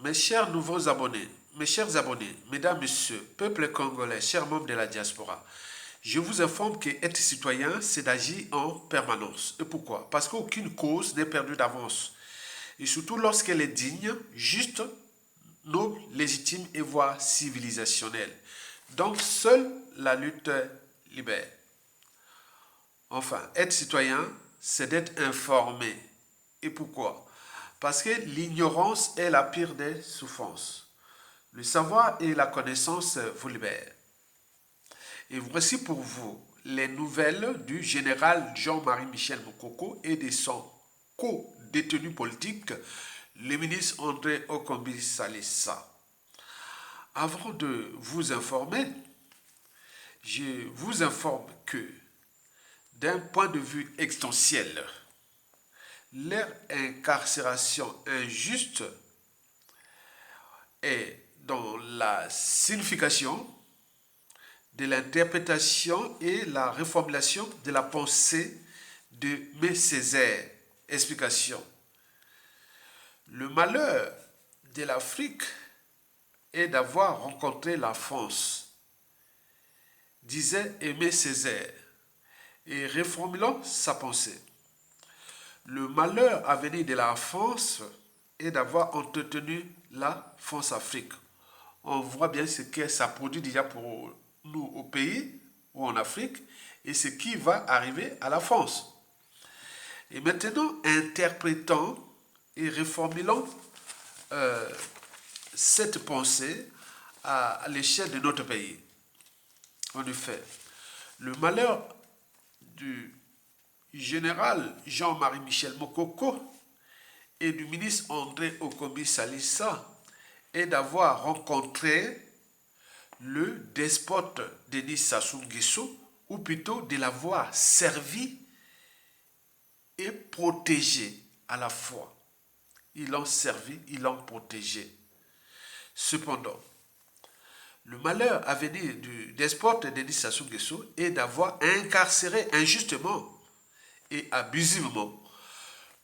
Mes chers nouveaux abonnés, mes chers abonnés, mesdames, messieurs, peuple congolais, chers membres de la diaspora, je vous informe que être citoyen, c'est d'agir en permanence. Et pourquoi? Parce qu'aucune cause n'est perdue d'avance. Et surtout lorsqu'elle est digne, juste, noble, légitime et voire civilisationnelle. Donc seule la lutte libère. Enfin, être citoyen, c'est d'être informé. Et pourquoi? Parce que l'ignorance est la pire des souffrances. Le savoir et la connaissance vous libèrent. Et voici pour vous les nouvelles du général Jean-Marie Michel Mokoko et de son co-détenu politique, le ministre André Okombi Salissa. Avant de vous informer, je vous informe que, d'un point de vue extensiel, leur incarcération injuste est dans la signification de l'interprétation et la reformulation de la pensée de M. Césaire. Explication. Le malheur de l'Afrique est d'avoir rencontré la France, disait Aimé Césaire, et reformulant sa pensée. Le malheur à venir de la France est d'avoir entretenu la France-Afrique. On voit bien ce que ça produit déjà pour nous au pays ou en Afrique et ce qui va arriver à la France. Et maintenant, interprétons et reformulons cette pensée à l'échelle de notre pays. En effet, le malheur du général Jean-Marie Michel Mokoko et du ministre André Okombi Salissa est d'avoir rencontré le despote Denis Sassou Nguesso, ou plutôt de l'avoir servi et protégé à la fois. Ils l'ont servi, ils l'ont protégé. Cependant, le malheur à venir du despote Denis Sassou Nguesso est d'avoir incarcéré injustement et abusivement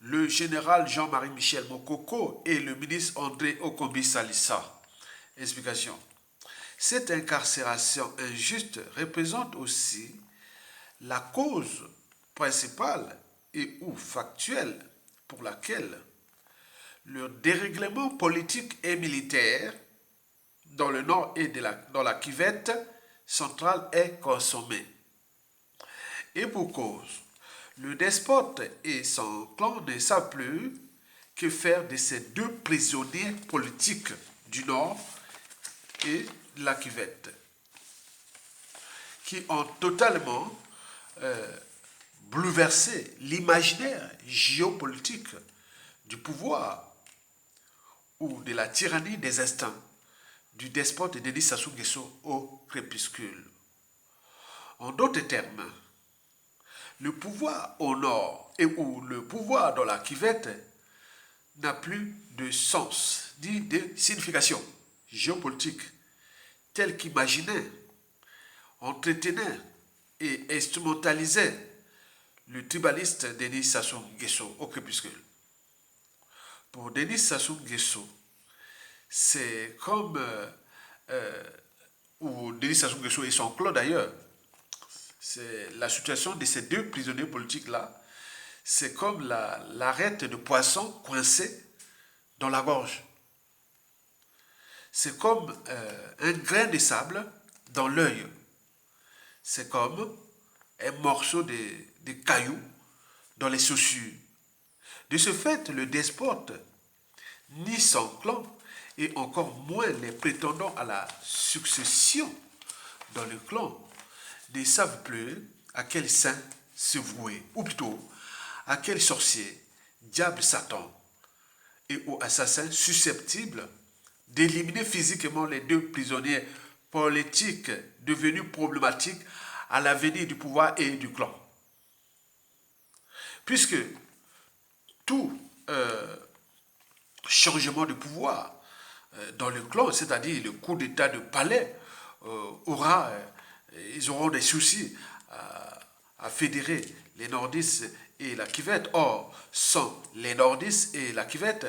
le général Jean-Marie Michel Mokoko et le ministre André Okombi Salissa. Explication. Cette incarcération injuste représente aussi la cause principale et ou factuelle pour laquelle le dérèglement politique et militaire dans le nord et dans la cuvette centrale est consommé. Et pour cause, le despote et son clan ne savent plus que faire de ces deux prisonniers politiques du nord et de la cuvette, qui ont totalement bouleversé l'imaginaire géopolitique du pouvoir ou de la tyrannie des instincts du despote Denis Sassou Nguesso au crépuscule. En d'autres termes, le pouvoir au nord et ou le pouvoir dans la cuvette n'a plus de sens, ni de signification géopolitique tel qu'imaginait, entretenait et instrumentalisait le tribaliste Denis Sassou Nguesso au crépuscule. Pour Denis Sassou Nguesso, c'est comme, ou Denis Sassou Nguesso et son clan d'ailleurs, c'est la situation de ces deux prisonniers politiques-là, c'est comme l'arête de poisson coincée dans la gorge. C'est comme un grain de sable dans l'œil. C'est comme un morceau de caillou dans les chaussures. De ce fait, le despote, ni son clan, et encore moins les prétendants à la succession dans le clan, ne savent plus à quel saint se vouer, ou plutôt à quel sorcier, diable Satan, et aux assassins susceptibles d'éliminer physiquement les deux prisonniers politiques devenus problématiques à l'avenir du pouvoir et du clan. Puisque tout changement de pouvoir dans le clan, c'est-à-dire le coup d'état de palais, ils auront des soucis à fédérer les nordistes et la Kivette. Or, sont les nordistes et la Kivette,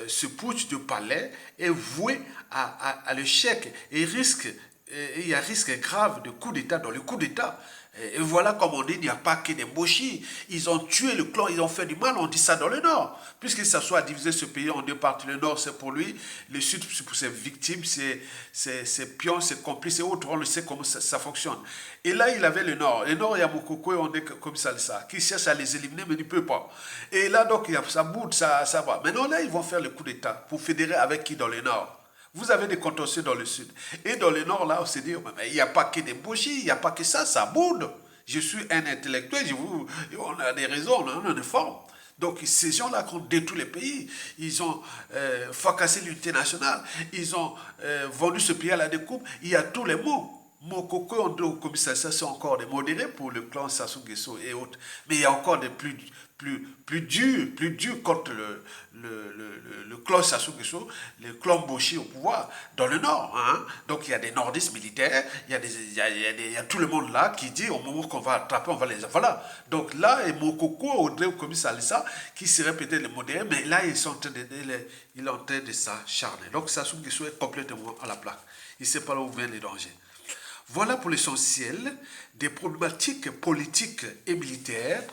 ce putsch de palais est voué à l'échec et il y a risque grave de coup d'État dans le coup d'État. Et voilà, comme on dit, il n'y a pas que des mochis. Ils ont tué le clan, ils ont fait du mal, on dit ça dans le Nord. Puisqu'il s'assoit à diviser ce pays en deux parties. Le Nord, c'est pour lui, le Sud, c'est pour ses victimes, ses pions, ses complices et autres. On le sait comment ça fonctionne. Et là, il avait le Nord. Le Nord, il y a Mokoko et on est comme ça, qui cherche à les éliminer, mais il ne peut pas. Et là, donc, ça boude, ça va. Maintenant, là, ils vont faire le coup d'État pour fédérer avec qui dans le Nord? Vous avez des contentieux dans le sud. Et dans le nord, là, on se dit, mais il n'y a pas que des bougies, il n'y a pas que ça boude. Je suis un intellectuel, on a des raisons, on a des formes. Donc ces gens-là qui ont détruit les pays, ils ont fracassé l'unité nationale, ils ont vendu ce pays à la découpe, il y a tous les mots. Mokoko, on dit au commissariat, ça c'est encore des modérés pour le clan Sassou Nguesso et autres. Mais il y a encore des plus durs contre le clan Sassou Nguesso, le clan Boshi au pouvoir dans le nord. Hein. Donc il y a des nordistes militaires, il y a tout le monde là qui dit au moment qu'on va attraper, on va les... Voilà. Donc là, et Mokoko, Audrey au commissariat, qui serait peut-être les modérés, mais là, ils sont en train de s'acharner. Donc Sassou Nguesso est complètement à la plaque. Il ne sait pas là où viennent les dangers. Voilà pour l'essentiel des problématiques politiques et militaires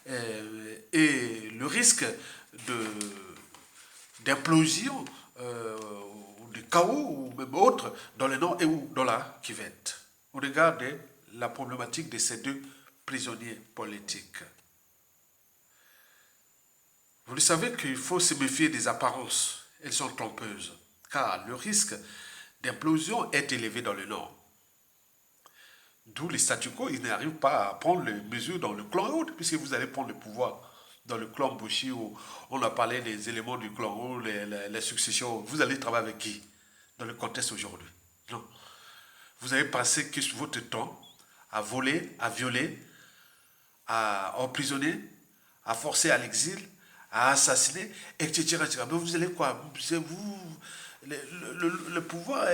et le risque d'implosion ou de chaos ou même autre dans le nord et ou dans la Kivette. Au regard de la problématique de ces deux prisonniers politiques. Vous le savez qu'il faut se méfier des apparences. Elles sont trompeuses, car le risque d'implosion est élevé dans le nord. D'où les statu quo, ils n'arrivent pas à prendre les mesures dans le clan Haut, puisque vous allez prendre le pouvoir dans le clan Boshi, où on a parlé des éléments du clan Haut, les successions. Vous allez travailler avec qui dans le contexte aujourd'hui? Non. Vous avez passé votre temps à voler, à violer, à emprisonner, à forcer à l'exil, à assassiner, etc. etc. Mais vous allez quoi? Le pouvoir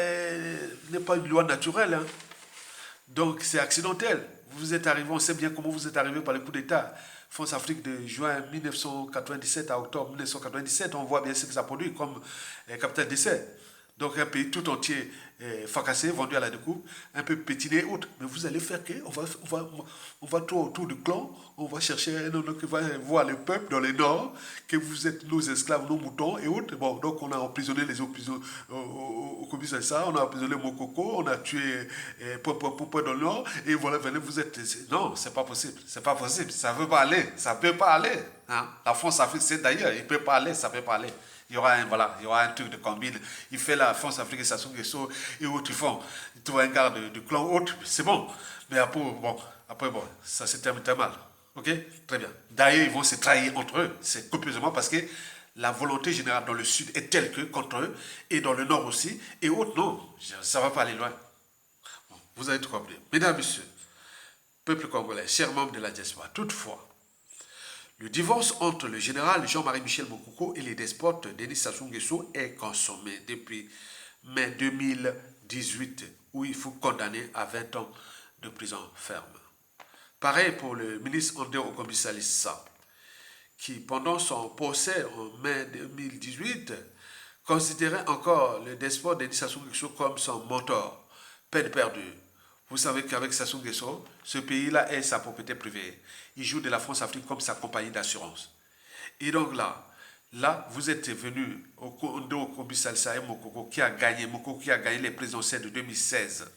n'est pas une loi naturelle, hein. Donc c'est accidentel. Vous êtes arrivé, on sait bien comment vous êtes arrivé par le coup d'État. France-Afrique de juin 1997 à octobre 1997, on voit bien ce que ça produit comme capital d'essai. Donc un pays tout entier fracassé, vendu à la découpe, un peu pétiné, autre. Mais vous allez faire que on va tout autour du clan, on va chercher un homme qui va voir le peuple dans le nord, que vous êtes nos esclaves, nos moutons et autres. Bon, donc on a emprisonné les opposants au commissariat, on a emprisonné Mokoko, on a tué Popo dans le nord, et voilà, venez, vous êtes... Non, c'est pas possible, c'est pas possible, ça ne veut pas aller, ça peut pas aller. Hein? La France-Afrique, c'est d'ailleurs, il ne peut pas aller, ça ne peut pas aller. Il y aura un truc de combine. Il fait la France-Afrique et Sassou Nguesso et autres, ils font un garde de clan autre, c'est bon. Mais après, ça se termine très mal. Ok? Très bien. D'ailleurs, ils vont se trahir entre eux. C'est copieusement parce que la volonté générale dans le sud est telle que contre eux, et dans le nord aussi, et autres, non. Ça ne va pas aller loin. Bon, vous avez tout compris. Mesdames, Messieurs, peuple congolais, chers membres de la diaspora, toutefois, le divorce entre le général Jean-Marie Michel Mokoko et les despotes Denis Sassou Nguesso est consommé depuis mai 2018, où il faut condamner à 20 ans de prison ferme. Pareil pour le ministre André Okomi-Salissa, qui pendant son procès en mai 2018 considérait encore le despote Denis Sassou Nguesso comme son mentor. Peine perdue. Vous savez qu'avec Sassou Nguesso, ce pays-là est sa propriété privée. Il joue de la France-Afrique comme sa compagnie d'assurance. Et donc là, vous êtes venu au Okomi Salissa et Mokoko qui a gagné les présidentielles de 2016.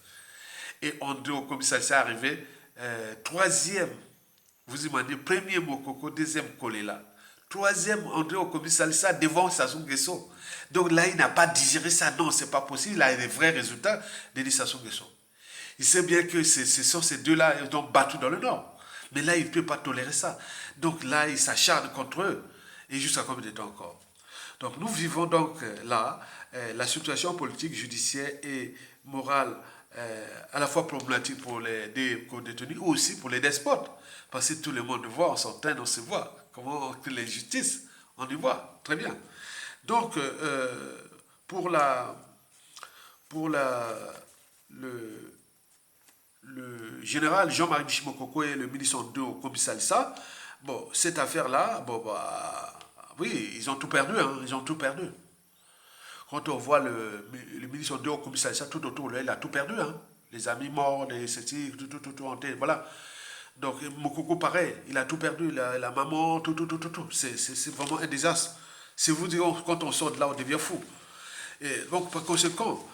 Et André Okomi Salissa est arrivé troisième. Vous imaginez, premier Mokoko, deuxième Kolela. Troisième, André Okomi Salissa devant Sassou Nguesso. Donc là, il n'a pas digéré ça. Non, c'est pas possible. Il a des vrais résultats de Sassou Nguesso. Il sait bien que ce sont ces deux-là qui ont battu dans le Nord. Mais là, il ne peut pas tolérer ça. Donc là, il s'acharne contre eux. Et jusqu'à combien de temps encore? Donc nous vivons donc là la situation politique, judiciaire et morale à la fois problématique pour les détenus ou aussi pour les despotes. Parce que tout le monde voit, on s'entend, on se voit. Comment les justices, on y voit. Très bien. Donc, le général Jean-Marie Michel Mokoko et le ministre André Okomi Salissa, Bon, cette affaire-là, bon, bah, oui, ils ont tout perdu, hein, ils ont tout perdu. Quand on voit le ministre de haut commissariat tout autour, là, il a tout perdu, hein. Les amis morts, les ceci, tout, voilà. Donc, Mokoko, pareil, il a tout perdu, la maman, tout. C'est vraiment un désastre. Si vous dites, quand on sort de là, on devient fou. Et donc, par conséquent,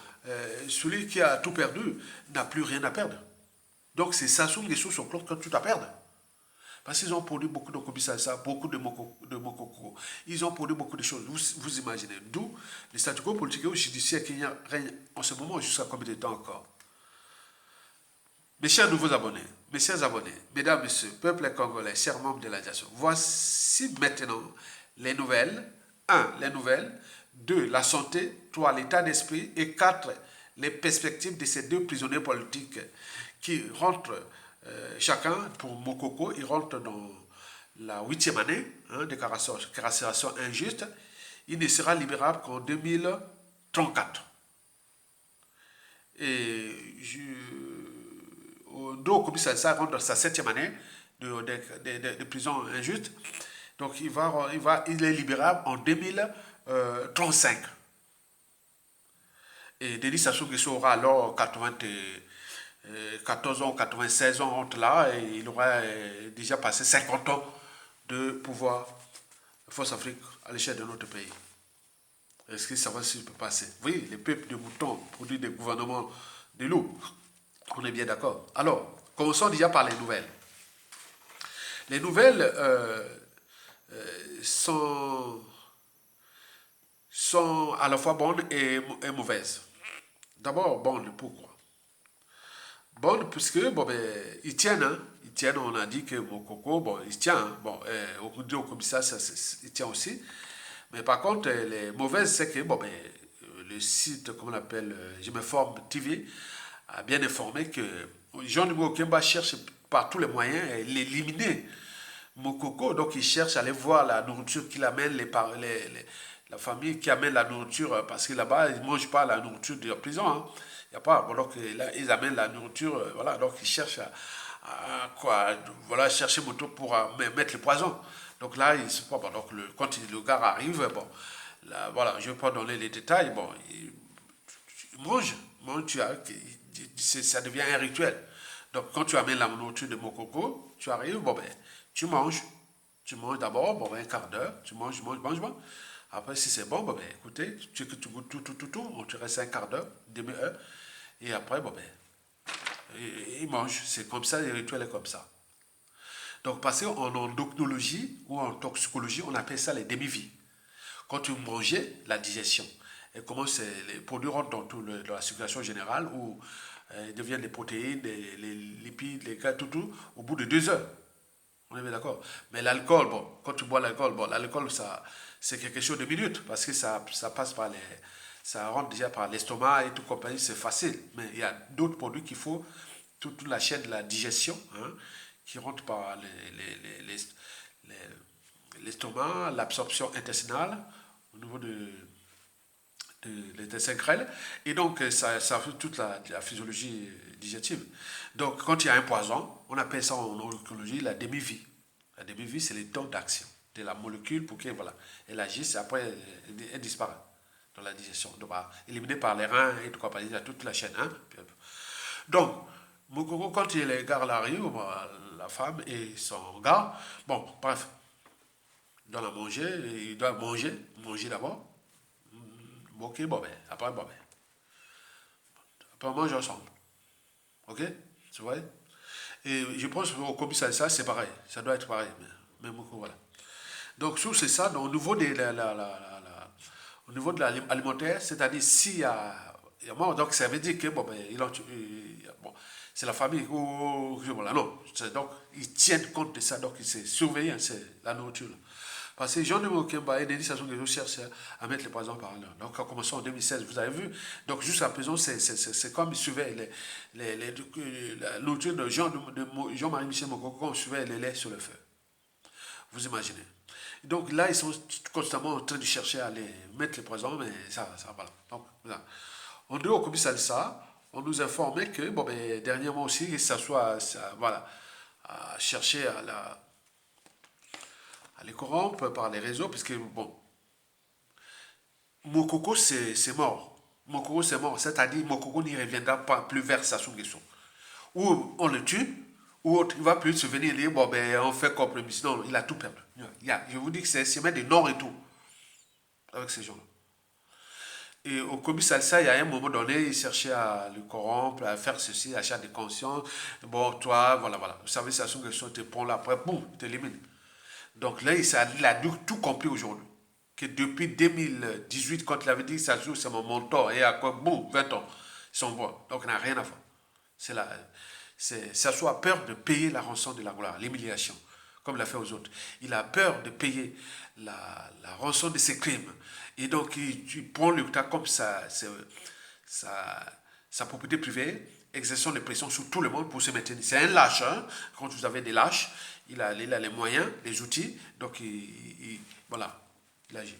celui qui a tout perdu n'a plus rien à perdre. Donc, c'est ça, sont les choses au clôt quand tout à perdre. Parce qu'ils ont produit beaucoup de commissariats, beaucoup de mokoko. Ils ont produit beaucoup de choses. Vous imaginez. D'où le statu quo politique et judiciaire qui règne en ce moment jusqu'à combien de temps encore. Mes chers nouveaux abonnés, mes chers abonnés, mesdames, messieurs, peuple congolais, chers membres de la nation, voici maintenant les nouvelles. 1. Les nouvelles. 2. La santé. 3. L'état d'esprit. Et 4. Les perspectives de ces deux prisonniers politiques qui rentrent chacun, pour Mokoko, il rentre dans la 8e année de carcération injuste. Il ne sera libérable qu'en 2034. Et au commissariat rentre dans sa 7e année de prison injuste. Donc il est libérable en 2035. Et Denis Sassou Nguesso aura alors 14 ans, 96 ans entre là, et il aura déjà passé 50 ans de pouvoir Force Afrique à l'échelle de notre pays. Est-ce que ça va se passer? Oui, les peuples de moutons produisent des gouvernements de loups. On est bien d'accord. Alors, commençons déjà par les nouvelles. Les nouvelles sont à la fois bonnes et mauvaises. D'abord, bonnes, pourquoi? Bonnes, puisque, bon, ben, ils tiennent, hein. Ils tiennent, on a dit que Mokoko, bon, il tient, hein. Bon, au commissariat, il tient aussi. Mais par contre, les mauvaises, c'est que, bon, ben, le site, comment on appelle, Je m'informe TV, a bien informé que Jean-Luc Kemba cherche par tous les moyens à l'éliminer. Mokoko, donc il cherche à aller voir la nourriture qu'il amène, la famille qui amène la nourriture, parce que là-bas, ils ne mangent pas la nourriture de la prison. Hein. Il y a pas, bon, donc là, ils amènent la nourriture, voilà, donc ils cherchent voilà, chercher moto pour mettre le poison. Donc là, bon, donc quand le gars arrive, bon, là, voilà, je ne vais pas donner les détails, bon, il mange, ça devient un rituel. Donc quand tu amènes la nourriture de Mokoko, tu arrives, bon ben, tu manges. Tu manges d'abord, bon ben, un quart d'heure, tu manges. Après, si c'est bon, bon ben, écoutez, tu goûtes tout, on te reste un quart d'heure, demi-heure, et après, bon ben, il mange. C'est comme ça, le rituel est comme ça. Donc, parce qu'en endocrinologie ou en toxicologie, on appelle ça les demi-vies. Quand tu mangeais, la digestion. Et comment les produits rentrent dans la circulation générale où ils deviennent des protéines, les lipides, les gras, tout, au bout de 2 heures. On est bien d'accord. Mais l'alcool, bon, quand tu bois l'alcool, bon, l'alcool, c'est quelque chose de minutes parce que ça passe par ça rentre déjà par l'estomac et tout compagnie, c'est facile. Mais il y a d'autres produits qu'il faut, toute la chaîne de la digestion, hein, qui rentre par l'estomac, l'absorption intestinale au niveau de l'intestin grêle. Et donc, ça fait toute la physiologie digestive. Donc, quand il y a un poison, on appelle ça en oncologie la demi-vie. La demi-vie, c'est le temps d'action de la molécule pour qu'elle voilà, elle agisse et après, elle disparaît dans la digestion. Donc, éliminée par les reins et tout quoi, il y a toute la chaîne. Hein. Donc, Mokoko, quand les gars arrivent, la femme et son gars, bon, bref, il doit manger d'abord. Ok, bon ben, après, après on mange ensemble. Ok, tu vois. Et je pense qu'au commissariat, ça c'est pareil, ça doit être pareil, mais beaucoup, voilà. Donc, sous c'est ça, au niveau de au niveau de l'alimentaire, c'est-à-dire s'il y a mort, donc ça veut dire que bon, ben, bon, c'est la famille ou voilà, non. Donc, ils tiennent compte de ça, donc c'est surveillé, hein, c'est la nourriture. Parce que Jean de Mokemba et Denis Sassou Nguesso cherchent à mettre les poisons par là. Donc, en commençant en 2016, vous avez vu. Donc, jusqu'à présent, c'est comme ils suivaient la nourriture de Jean-Marie Michel Mokoko, on suivait les laits sur le feu. Vous imaginez. Donc là, ils sont constamment en train de chercher à les mettre les poisons, mais ça voilà. Donc, voilà. On dit au commissariat ça, on nous informait que, bon, ben, dernièrement aussi, que ça soit, voilà, à chercher à les corrompre par les réseaux, puisque, bon, Mokoko, c'est mort. Mokoko, c'est mort. C'est-à-dire, Mokoko n'y reviendra pas plus vers Sassou Nguesso. Ou on le tue, ou il ne va plus se venir dire, bon, ben, on fait compromis. Non, il a tout perdu. Je vous dis que c'est chemin de non-retour avec ces gens-là. Et au Kobi Salsa, il y a un moment donné, il cherchait à le corrompre, à faire ceci, achat de conscience. Bon, toi, voilà, voilà. Vous savez, Sassou Nguesso te prend là, après, boum, il t'élimine. Donc là, il a tout compris aujourd'hui. Que depuis 2018, quand il avait dit Sassou, c'est mon mentor, et à quoi, boum, 20 ans, ils s'envoient. Donc il n'a rien à faire. Sassou a peur de payer la rançon de la gloire, l'humiliation, comme il l'a fait aux autres. Il a peur de payer la rançon de ses crimes. Et donc, il prend le tas comme sa propriété privée, exerçant des pressions sur tout le monde pour se maintenir. C'est un lâche. Hein? Quand vous avez des lâches, il a les moyens, les outils, donc voilà, il agit.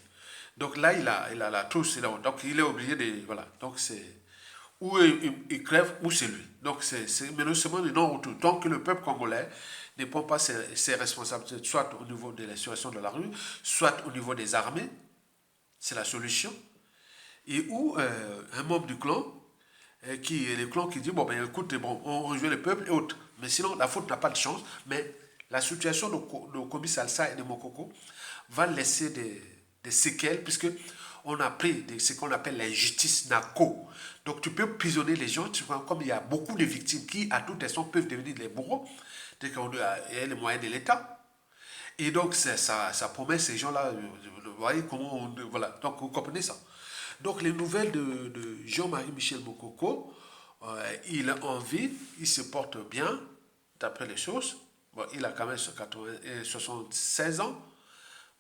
Donc là, il a la trousse, donc il est obligé de, voilà, donc c'est, ou il crève, ou c'est lui. Donc c'est malheureusement le non-retour. Tant que le peuple congolais ne prend pas ses responsabilités, soit au niveau de la situation de la rue, soit au niveau des armées, c'est la solution. Et où un membre du clan, le clan qui dit, bon ben écoute, bon, on rejoint le peuple et autres. Mais sinon, la faute n'a pas de chance. Mais la situation de Kobi Salsa et de Mokoko va laisser des séquelles, puisque on a pris ce qu'on appelle l'injustice NACO. Donc tu peux prisonner les gens, comme il y a beaucoup de victimes qui, à toute façon, peuvent devenir les bourreaux, dès qu'on a les moyens de l'État. Et donc ça promet ces gens-là, vous voyez comment voilà, donc vous comprenez ça. Donc les nouvelles de Jean-Marie Michel Mokoko, il a envie, il se porte bien, d'après les choses. Bon, il a quand même 76 ans.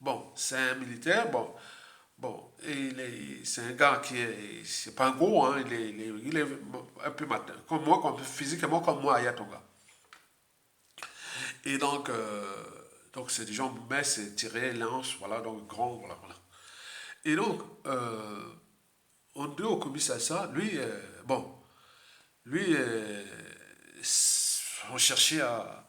Bon, c'est un militaire, bon, c'est un gars qui est, c'est pas un gros, hein, il est un peu matin, comme moi, physiquement comme moi, Ayatonga. Et donc c'est des gens, mais c'est tiré, lance, voilà, donc grand, voilà, voilà. Et donc, on dit au commissaire ça, lui, bon, lui, on cherchait à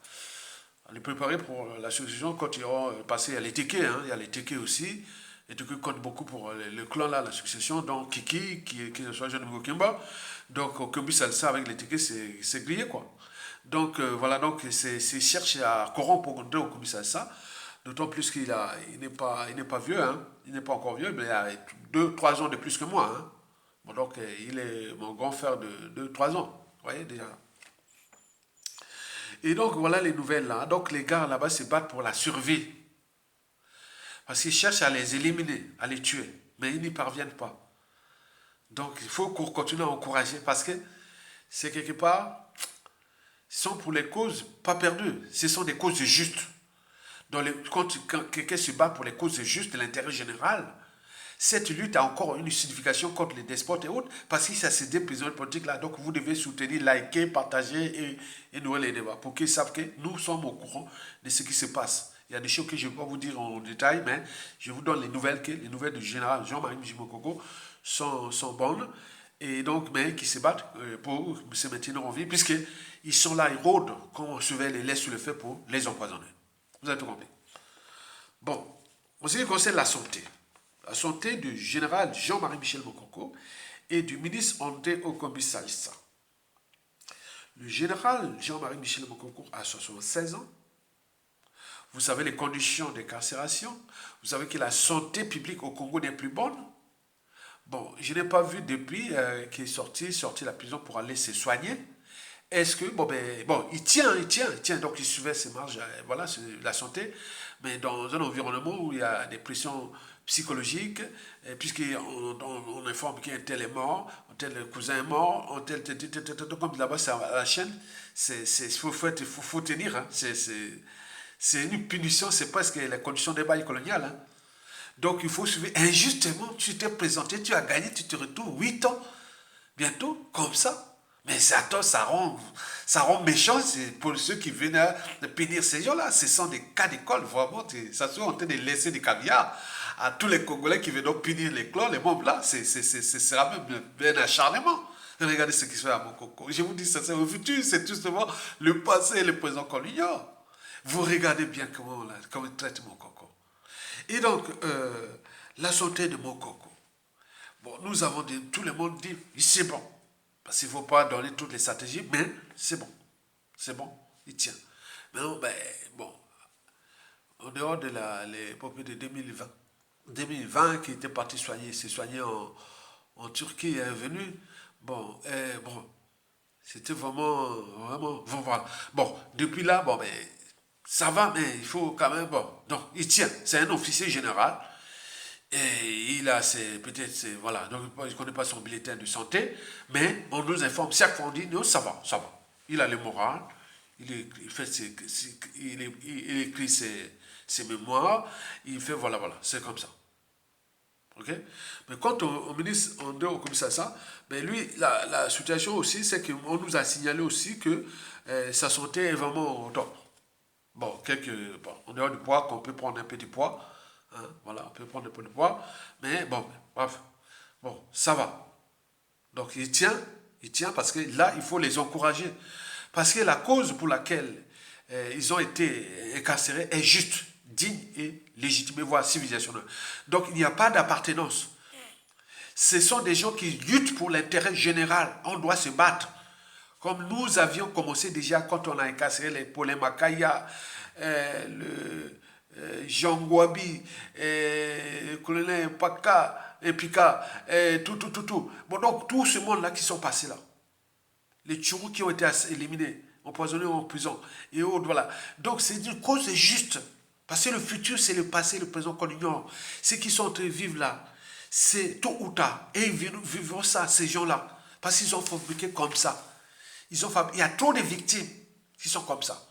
le préparer pour la succession quand ils auront passé à l'ETK, hein, il y a l'ETK aussi. Et tu compte beaucoup pour le clan là, la succession. Donc Kiki, qui soit jeune Kimba. Donc au Kumbi Salsa avec l'ETK, c'est grillé quoi. Donc voilà, donc c'est cherche à corrompre au Kumbi Salsa. D'autant plus il n'est pas vieux, hein. Il n'est pas encore vieux, mais il a 2, 3 ans de plus que moi. Hein. Bon, donc il est mon grand frère de 2, 3 ans. Vous voyez déjà. Et donc voilà les nouvelles là. Donc les gars là-bas se battent pour la survie. Parce qu'ils cherchent à les éliminer, à les tuer. Mais ils n'y parviennent pas. Donc il faut qu'on continue à encourager parce que c'est quelque part, ce sont pour les causes pas perdues. Ce sont des causes justes. Quand quelqu'un se bat pour les causes justes de l'intérêt général, cette lutte a encore une signification contre les despotes et autres, parce que ça c'est des prisonniers politiques là. Donc vous devez soutenir, liker, partager et nourrir les débats pour qu'ils savent que nous sommes au courant de ce qui se passe. Il y a des choses que je ne vais pas vous dire en détail, mais je vous donne les nouvelles du général Jean-Marie Mijimokoko sont bonnes, et donc, mais qui se battent pour se maintenir en vie, puisqu'ils sont là, ils rôdent, quand on surveille les laisse sur le feu pour les empoisonner. Vous avez tout compris. Bon, en ce qui concerne la santé du général Jean-Marie Michel Mokoko et du ministre André Okombi Salissa. Le général Jean-Marie Michel Mokoko a 76 ans. Vous savez les conditions d'incarcération. Vous savez que la santé publique au Congo n'est plus bonne. Bon, je n'ai pas vu depuis qu'il est sorti de la prison pour aller se soigner. Est-ce que, il tient, donc il suivait ses marges, voilà, la santé, mais dans un environnement où il y a des pressions psychologiques, puisqu'on informe qu'un tel est mort, un tel cousin est mort, un tel, comme là-bas c'est à la chaîne, il faut tenir, hein, c'est une punition, c'est presque la condition des bails coloniales. Hein. Donc il faut suivre. Injustement, tu t'es présenté, tu as gagné, tu te retrouves 8 ans, bientôt, comme ça. Mais attends, ça rend méchant pour ceux qui viennent de punir ces gens-là. Ce sont des cas d'école, vraiment. Ça se fait en train de laisser des caviar à tous les Congolais qui viennent punir les clans, les membres là. C'est sera même un acharnement. Regardez ce qui se fait à Mokoko. Je vous dis, ça c'est au futur, c'est tout simplement le passé et le présent qu'on ignore. Vous regardez bien comment il traite Mokoko. Et donc, la santé de Mokoko. Bon, nous avons dit, tout le monde dit, c'est bon. Parce qu'il ne faut pas donner toutes les stratégies, mais c'est bon. C'est bon, il tient. Mais non, ben, bon, en dehors de les papiers de 2020 qui était parti se soigner en Turquie et est venu, bon, c'était vraiment, vraiment, bon, voilà. Bon, depuis là, bon, ben, ça va, mais il faut quand même, bon, donc, il tient. C'est un officier général. Et il a peut-être, voilà, donc il ne connaît pas son bulletin de santé, mais on nous informe, chaque fois on dit, non, ça va, ça va. Il a le moral, il écrit ses mémoires, il fait, voilà, voilà, c'est comme ça. Ok. Mais quand on ministre, on donne comme ça, mais lui, la situation aussi, c'est qu'on nous a signalé aussi que sa santé est vraiment au top. Bon, bon, en dehors du poids, qu'on peut prendre un peu de poids, hein, voilà, on peut prendre un peu de poids, mais bon, bref, bon, ça va. Donc il tient parce que là, il faut les encourager. Parce que la cause pour laquelle ils ont été incarcérés est juste, digne et légitime, voire civilisationnelle. Donc il n'y a pas d'appartenance. Ce sont des gens qui luttent pour l'intérêt général. On doit se battre. Comme nous avions commencé déjà quand on a incarcéré les Paulin Makaya, le Jean Gouabi, le colonel Paka, et Pika, tout. Bon, donc, tout ce monde-là qui sont passés là. Les Tchourous qui ont été éliminés, empoisonnés en prison, et autres, voilà. Donc, c'est une cause juste. Parce que le futur, c'est le passé, le présent qu'on ignore. Ceux qui sont en train de vivre là, c'est tôt ou tard. Et ils vivront ça, ces gens-là. Parce qu'ils ont fabriqué comme ça. Il y a trop de victimes qui sont comme ça.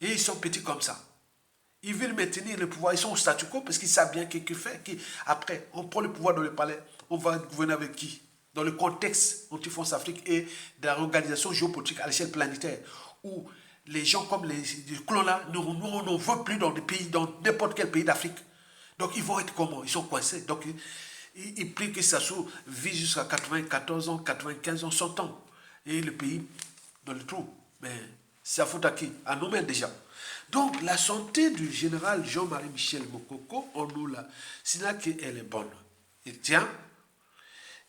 Et ils sont petits comme ça. Ils veulent maintenir le pouvoir. Ils sont au statu quo parce qu'ils savent bien qu'est-ce qu'ils font. Après, on prend le pouvoir dans le palais. On va gouverner avec qui? Dans le contexte anti-France-Afrique et de la réorganisation géopolitique à l'échelle planétaire. Où les gens comme les clones là, on n'en veut plus dans des pays, dans n'importe quel pays d'Afrique. Donc ils vont être comment? Ils sont coincés. Donc ils prient que ça vit jusqu'à 94 ans, 95 ans, 100 ans. Et le pays dans le trou. Mais c'est à faute à qui? À nous-mêmes déjà. Donc la santé du général Jean-Marie Michel Mokoko, on nous l'a. C'est là qu'elle est bonne. Il tient.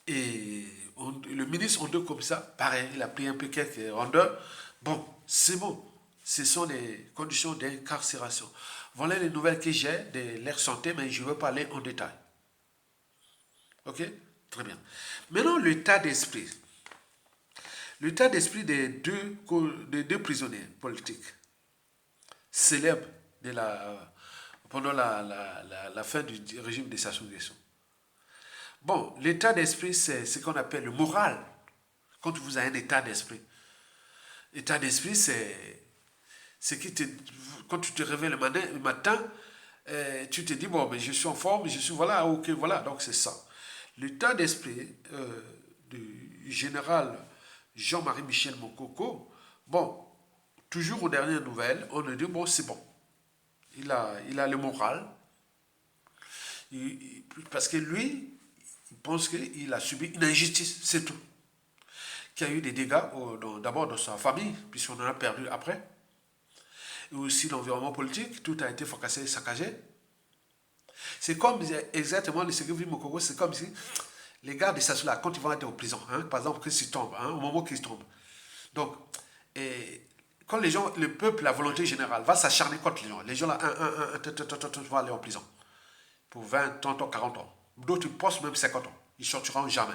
Et le ministre en deux comme ça, pareil, il a pris un peu quelques rondeurs. Bon, c'est bon. Ce sont les conditions d'incarcération. Voilà les nouvelles que j'ai de leur santé, mais je veux parler en détail. Ok? Très bien. Maintenant, l'état d'esprit. L'état d'esprit des deux prisonniers politiques célèbres pendant la fin du régime de Sassou Nguesso. Bon, l'état d'esprit, c'est ce qu'on appelle le moral. Quand vous avez un état d'esprit. L'état d'esprit, c'est quand tu te réveilles le matin, tu te dis, bon, mais je suis en forme, je suis, voilà, ok, voilà, donc c'est ça. L'état d'esprit du général Jean-Marie Michel Mokoko, bon, toujours aux dernières nouvelles, on a dit, bon, c'est bon. Il a le moral. Parce que lui, il pense qu'il a subi une injustice, c'est tout. Qu'il y a eu des dégâts, d'abord dans sa famille, puisqu'on en a perdu après. Et aussi l'environnement politique, tout a été fracassé, saccagé. C'est comme exactement ce que vit Mokoko, c'est comme si les gars de Sassoula, quand ils vont être en prison, hein, par exemple, qu'ils tombent, hein, au moment qu'ils tombent. Donc, quand les gens, le peuple, la volonté générale, va s'acharner contre les gens là, vont aller en prison. Pour 20, 30 ans, 40 ans. D'autres postent même 50 ans. Ils ne sortiront jamais.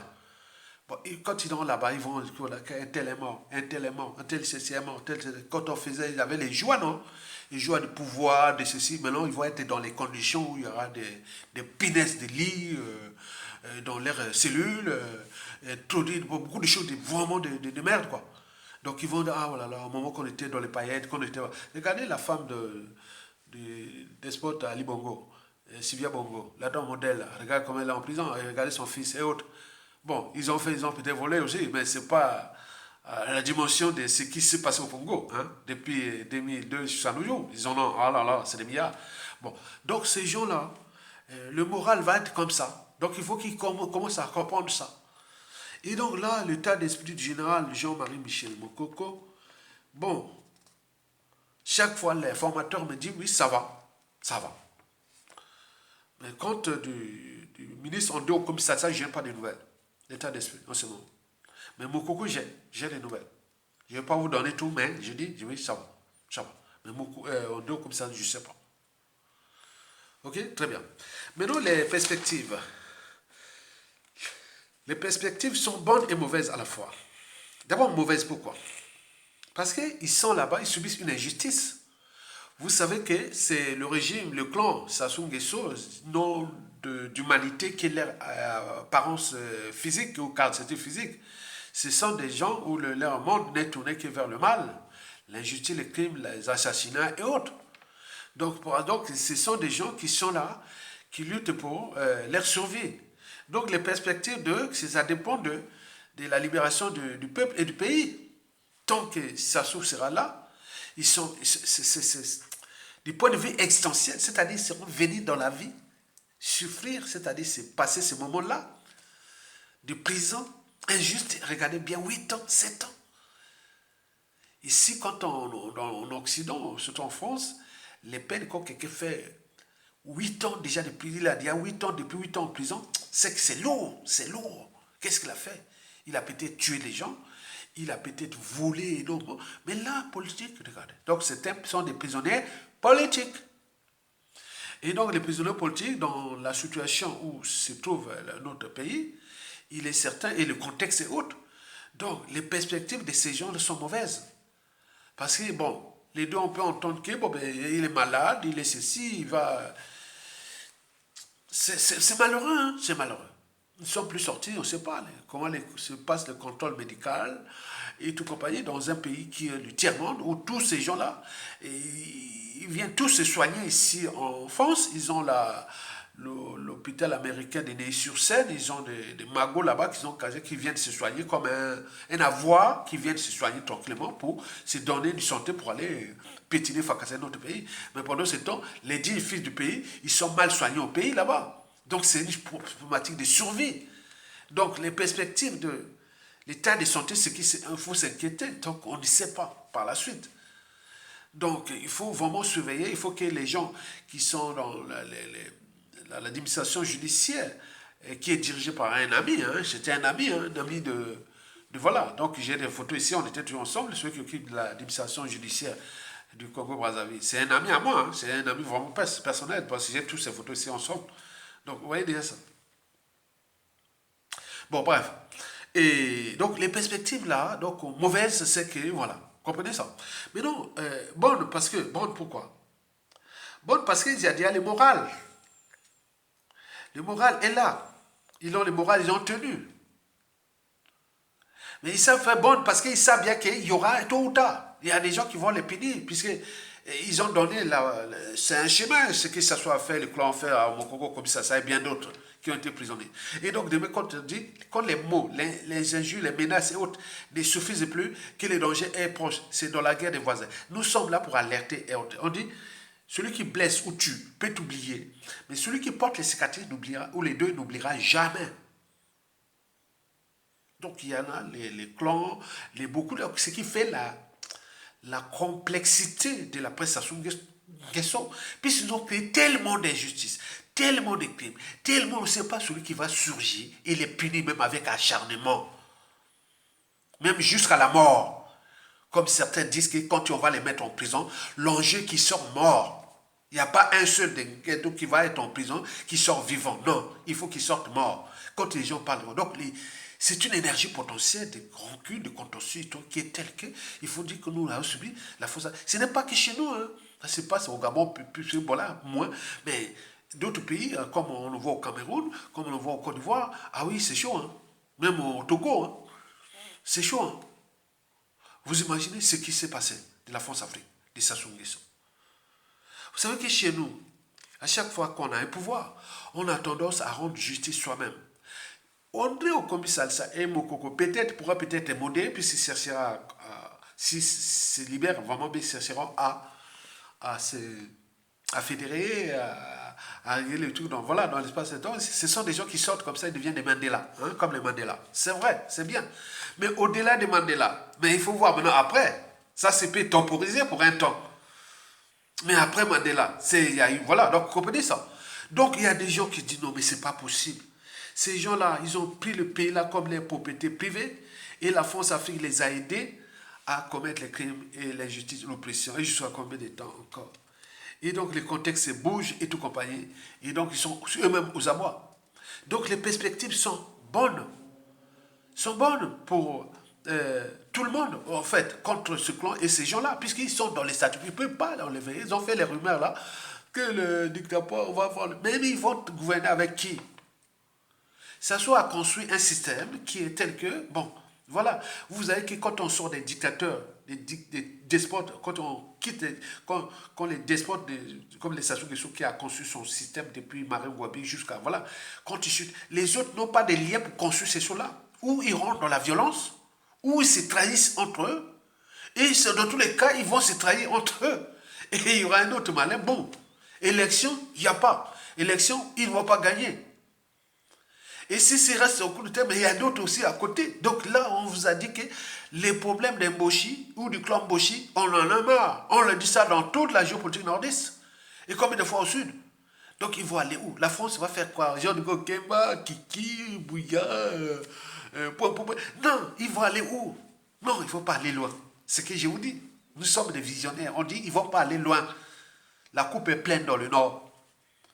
Bon, et quand ils vont là-bas, ils vont dire un tel est mort, un tel est mort, un tel est mort, quand on faisait, il y avait les joies, non? Les joies de pouvoir, de ceci. Maintenant, ils vont être dans les conditions où il y aura des pinesses de lit, dans leurs cellules, beaucoup de choses, vraiment de merde, quoi. Donc ils vont dire, ah voilà, là, au moment qu'on était dans les paillettes, qu'on était. Regardez la femme de Despote Ali Bongo, Sylvia Bongo, la dame modèle, regarde comment elle est en prison, regardez son fils et autres. Bon, ils ont peut-être volé aussi, mais ce n'est pas à la dimension de ce qui s'est passé au Congo, hein, depuis 2002 jusqu'à nos jours. Ils en ont, ah là là, c'est des milliards. Bon, donc ces gens-là, le moral va être comme ça. Donc il faut qu'ils commencent à comprendre ça. Et donc là, l'état d'esprit du général Jean-Marie Michel Mokoko, bon, chaque fois, les formateurs me disent, oui, ça va, ça va. Mais compte du ministre en dehors comme ça, je n'ai pas de nouvelles. L'état d'esprit en ce moment. Mais Mokoko, j'ai des nouvelles. Je ne vais pas vous donner tout, mais je dis, oui, ça va. Ça va. Mais en dehors comme ça, je ne sais pas. Ok, très bien. Maintenant, les perspectives. Les perspectives sont bonnes et mauvaises à la fois. D'abord, mauvaises, pourquoi? Parce qu'ils sont là-bas, ils subissent une injustice. Vous savez que c'est le régime, le clan Sassou Nguesso, nom d'humanité qui est leur apparence physique ou caractéristique physique. Ce sont des gens où leur monde n'est tourné que vers le mal, l'injustice, les crimes, les assassinats et autres. Donc, ce sont des gens qui sont là, qui luttent pour leur survie. Donc, les perspectives ça dépend de la libération du peuple et du pays. Tant que Sassou sera là, ils sont, du point de vue existentiel, c'est-à-dire ils seront venus dans la vie, souffrir, c'est-à-dire passer ce moment-là de prison injuste. Regardez bien, 8 ans, 7 ans. Ici, quand en Occident, surtout en France, les peines quand quelqu'un fait 8 ans déjà depuis, il a 8 ans, depuis 8 ans en prison, c'est que c'est lourd, c'est lourd. Qu'est-ce qu'il a fait? Il a peut-être tué les gens, il a peut-être volé énormément, mais là, politique, regardez. Donc, ce sont des prisonniers politiques. Et donc, les prisonniers politiques, dans la situation où se trouve notre pays, il est certain, et le contexte est autre. Donc, les perspectives de ces gens sont mauvaises. Parce que, bon, les deux, on peut entendre que, bon, ben, il est malade, il est ceci, il va... C'est malheureux, hein, c'est malheureux. Ils ne sont plus sortis, on ne sait pas comment se passe le contrôle médical et tout compagnie dans un pays qui est du tiers-monde, où tous ces gens-là, ils viennent tous se soigner ici en France. Ils ont l'hôpital américain de Neuilly-sur-Seine, ils ont des magots là-bas qui viennent se soigner comme un avoir, qui viennent se soigner tranquillement pour se donner une santé pour aller pétiner, fracasser notre pays. Mais pendant ce temps, les 10 fils du pays, ils sont mal soignés au pays là-bas. Donc c'est une problématique de survie. Donc les perspectives de l'état de santé, c'est qu'il faut s'inquiéter. Donc on ne sait pas par la suite. Donc il faut vraiment surveiller. Il faut que les gens qui sont dans l'administration judiciaire, qui est dirigée par un ami, hein, c'était un ami de voilà. Donc j'ai des photos ici, on était tous ensemble, ceux qui occupent de l'administration judiciaire du Congo-Brazzaville. C'est un ami à moi, hein, c'est un ami vraiment personnel, parce que j'ai toutes ces photos ici ensemble. Donc, vous voyez déjà ça. Bon, bref. Et donc, les perspectives là, donc, mauvaises, c'est que, voilà, comprenez ça. Mais non, bonne, pourquoi? Bonne parce qu'il y a les morales. Le moral est là. Ils ont le moral, ils ont tenu. Mais ils savent faire bonne parce qu'ils savent bien qu'il y aura tôt ou tard. Il y a des gens qui vont les punir, puisque ils ont donné, c'est un chemin, ce que ça soit fait, le clan fait à Mokoko, comme ça et bien d'autres qui ont été prisonniers. Et donc, demain, quand on dit, quand les mots, les injures, les menaces et autres ne suffisent plus, que le danger est proche, c'est dans la guerre des voisins. Nous sommes là pour alerter et autres. On dit, celui qui blesse ou tue peut oublier, mais celui qui porte les cicatrices n'oubliera, ou les deux n'oubliera jamais. Donc, il y en a les clans, beaucoup, ce qui fait la complexité de la prestation Nguesso, puisqu'ils ont créé tellement d'injustices, tellement de crimes, tellement on ne sait pas celui qui va surgir, il est puni même avec acharnement, même jusqu'à la mort. Comme certains disent que quand on va les mettre en prison, l'enjeu qui sort mort. Il n'y a pas un seul qui va être en prison qui sort vivant. Non, il faut qu'il sorte mort. Quand les gens parlent, donc c'est une énergie potentielle de rancune, de contentieux qui est telle qu'il faut dire que nous avons subi la fausse. Ce n'est pas que chez nous, hein. Ça se passe au Gabon, voilà, moins, mais d'autres pays, comme on le voit au Cameroun, comme on le voit au Côte d'Ivoire, ah oui, c'est chaud, hein. Même au Togo, hein. C'est chaud, hein. Vous imaginez ce qui s'est passé de la France-Afrique, de Sassou Nguesso. Vous savez que chez nous, à chaque fois qu'on a un pouvoir, on a tendance à rendre justice soi-même. André Okombi Salsa et Mokoko pourra peut-être modérer, puis s'il cherchera, s'il se libère vraiment, ils chercheront à fédérer, à régler les trucs dans l'espace de temps. Ce sont des gens qui sortent comme ça, ils deviennent des Mandela, hein, comme les Mandela. C'est vrai, c'est bien. Mais au-delà des Mandela, mais il faut voir maintenant après, ça c'est peut temporiser pour un temps. Mais après Mandela, voilà, donc comprenez ça. Donc, il y a des gens qui disent non, mais c'est pas possible. Ces gens-là, ils ont pris le pays là comme les propriétés privées et la France Afrique les a aidés à commettre les crimes et l'injustice, l'oppression. Et jusqu'à combien de temps encore? Et donc, les contextes se bougent et tout compagnie. Et donc, ils sont eux-mêmes aux abois. Donc, les perspectives sont bonnes pour tout le monde, en fait, contre ce clan et ces gens-là, puisqu'ils sont dans les statuts. Ils ne peuvent pas l'enlever. Ils ont fait les rumeurs là que le dictateur va voir. Mais ils vont gouverner avec qui? Ça soit à construire un système qui est tel que, bon, voilà, vous savez que quand on sort des dictateurs, des despotes, quand on quitte, quand les despotes, comme les Sassou Nguesso qui a conçu son système depuis Marine Wabi jusqu'à, voilà, quand ils chutent, les autres n'ont pas de liens pour construire ces choses-là, ou ils rentrent dans la violence, ou ils se trahissent entre eux, et dans tous les cas, ils vont se trahir entre eux. Et il y aura un autre malin, bon, élection, il n'y a pas. Élection, ils ne vont pas gagner. Et si c'est reste au cours du terme, il y a d'autres aussi à côté. Donc là, on vous a dit que les problèmes des Mboshi ou du clan Mboshi, on en a marre. On le dit ça dans toute la géopolitique nordiste. Et combien de fois au sud? Donc ils vont aller où? La France va faire quoi? Jean-Nico Kemba, Kiki, Bouya, non, ils vont aller où? Non, il ne faut pas aller loin. C'est ce que je vous dis. Nous sommes des visionnaires. On dit ils ne vont pas aller loin. La coupe est pleine dans le nord.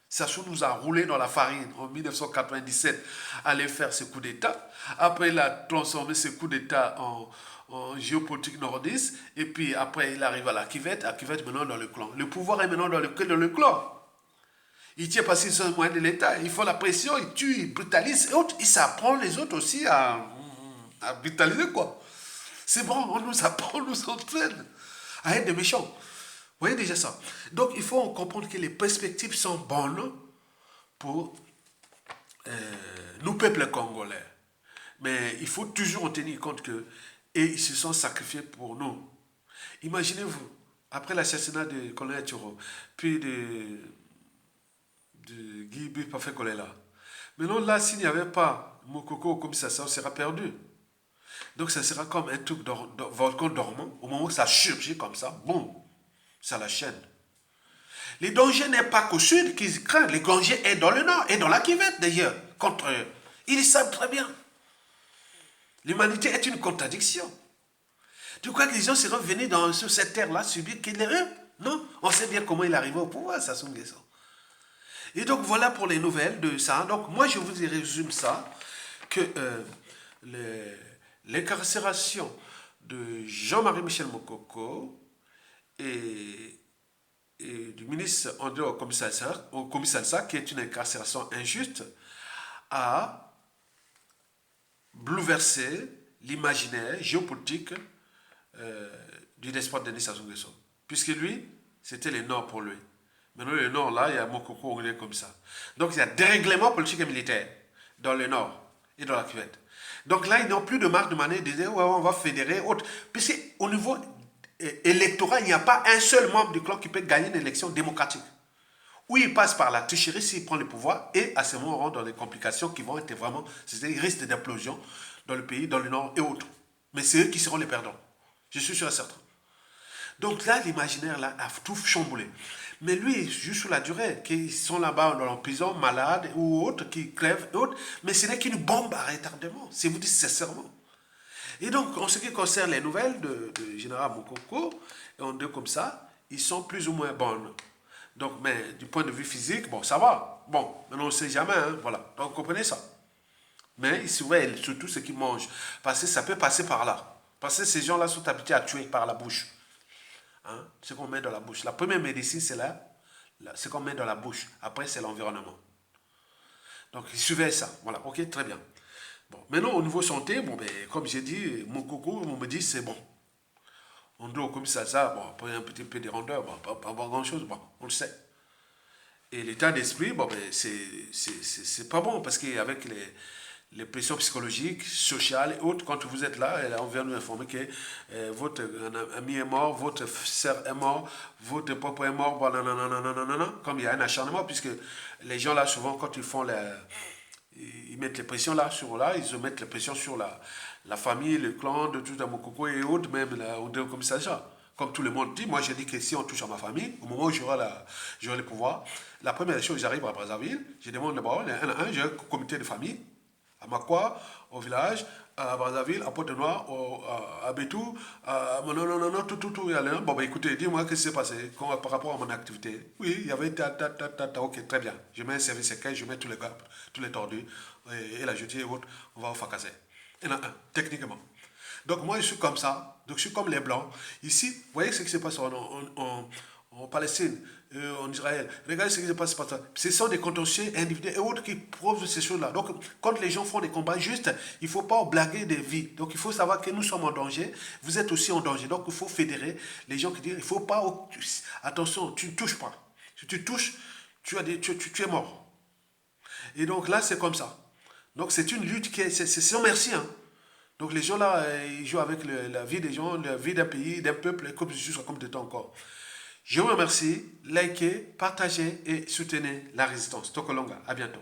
Sassou nous a roulé dans la farine en 1997, aller faire ce coup d'État. Après, il a transformé ce coup d'État en géopolitique nordiste. Et puis après, il arrive à la Kivette. À Kivette, maintenant dans le clan. Le pouvoir est maintenant dans le clan. Il tient parce qu'ils sont moyens de l'État. Ils font la pression, ils tuent, ils brutalisent. Et autres, ils s'apprennent les autres aussi à brutaliser, quoi. C'est bon, on nous apprend, on nous entraîne à être des méchants. Vous voyez déjà ça. Donc, il faut comprendre que les perspectives sont bonnes pour nous, peuples congolais. Mais il faut toujours en tenir compte que ils se sont sacrifiés pour nous. Imaginez-vous, après l'assassinat de colonel Turo, puis de Guy Parfait Kolela. Maintenant, là, s'il n'y avait pas Mokoko comme ça sera perdu. Donc, ça sera comme un truc de volcan dormant. Au moment où ça surgit comme ça, boum, ça la chaîne. Les dangers n'est pas qu'au sud qu'ils craignent. Les dangers est dans le nord et dans la Kivette d'ailleurs. Contre eux. Ils le savent très bien. L'humanité est une contradiction. Tu crois que les gens seraient venus sur cette terre-là subir qu'il est eux? Non. On sait bien comment il est arrivé au pouvoir, Sassou Nguesso. Et donc voilà pour les nouvelles de ça. Donc moi je vous résume ça, que l'incarcération de Jean-Marie Michel Mokoko et du ministre André Okomi-Salsa, qui est une incarcération injuste, a bouleversé l'imaginaire géopolitique du despote Denis Sassou Nguesso. Puisque lui, c'était le Nord pour lui. Maintenant, le Nord, là, il y a Mokoko anglais comme ça. Donc, il y a dérèglement politique et militaire dans le Nord et dans la Cuvette. Donc là, ils n'ont plus de marge de manœuvre de dire, ouais, on va fédérer autre. Puisqu'au niveau électoral, il n'y a pas un seul membre du clan qui peut gagner une élection démocratique. Ou il passe par la tricherie s'il prend le pouvoir, et à ce moment, on rentre dans des complications qui vont être vraiment, c'est-à-dire risque d'implosion dans le pays, dans le Nord et autres. Mais c'est eux qui seront les perdants. Je suis sûr et certain. Donc là, l'imaginaire là a tout chamboulé. Mais lui, juste sur la durée, qui sont là-bas dans la prison, malades ou autres, qui crèvent, et autres, mais ce n'est qu'une bombe à retardement, si vous dites sincèrement. Et donc, en ce qui concerne les nouvelles de Général Mokoko, et on dit comme ça, ils sont plus ou moins bonnes. Donc, mais du point de vue physique, bon, ça va. Bon, mais on ne sait jamais, hein, voilà. Donc, vous comprenez ça. Mais ils surveillent surtout ce qu'ils mangent. Parce que ça peut passer par là. Parce que ces gens-là sont habitués à tuer par la bouche. Hein, ce qu'on met dans la bouche. La première médecine, c'est ce qu'on met dans la bouche. Après, c'est l'environnement. Donc, ils surveillent ça. Voilà, ok, très bien. Bon, maintenant, au niveau santé, bon, ben, comme j'ai dit, mon coco, on me dit c'est bon. On doit comme ça, bon, après un petit peu de rondeur, bon, pas grand-chose, bon, on le sait. Et l'état d'esprit, bon, ben, c'est pas bon, parce qu'avec les pressions psychologiques, sociales et autres, quand vous êtes là, on vient nous informer que votre ami est mort, votre sœur est mort, votre papa est mort, bon, non, comme il y a un acharnement, puisque les gens là, souvent, quand ils font ils mettent les pressions là, ils mettent les pressions sur la famille, le clan de tout Mokoko et autres, même là, on dit comme ça. comme tout le monde dit. Moi, j'ai dit que si on touche à ma famille, au moment où j'aurai le pouvoir, la première chose, j'arrive à Brazzaville, je demande d'abord, un à un, j'ai un comité de famille, à Makwa, au village, à Brazzaville, à Pointe-Noire, à Bétou, non, non, non, non, tout, il y a bon, ben, écoutez, dis-moi qu'est-ce qui s'est passé par rapport à mon activité. Oui, il y avait ok, très bien. Je mets un service secret, je mets tous les gars, tous les tordus, et la jetie et autres, on va au fracasser. Il y en a un, techniquement. Donc moi, je suis comme ça. Donc je suis comme les Blancs. Ici, vous voyez ce qui se passe en Palestine, en Israël. Regardez ce qui se passe par ça. Ce sont des contentieux individuels et autres qui prouvent ces choses-là. Donc quand les gens font des combats justes, il ne faut pas blaguer des vies. Donc il faut savoir que nous sommes en danger. Vous êtes aussi en danger. Donc il faut fédérer les gens qui disent, il ne faut pas... Attention, tu ne touches pas. Si tu touches, tu es mort. Et donc là, c'est comme ça. Donc c'est une lutte qui est... C'est sans merci, hein. Donc les gens là, ils jouent avec la vie des gens, la vie d'un pays, d'un peuple, comme juste comme de temps encore. Je vous remercie, likez, partagez et soutenez la résistance. Tokolonga, à bientôt.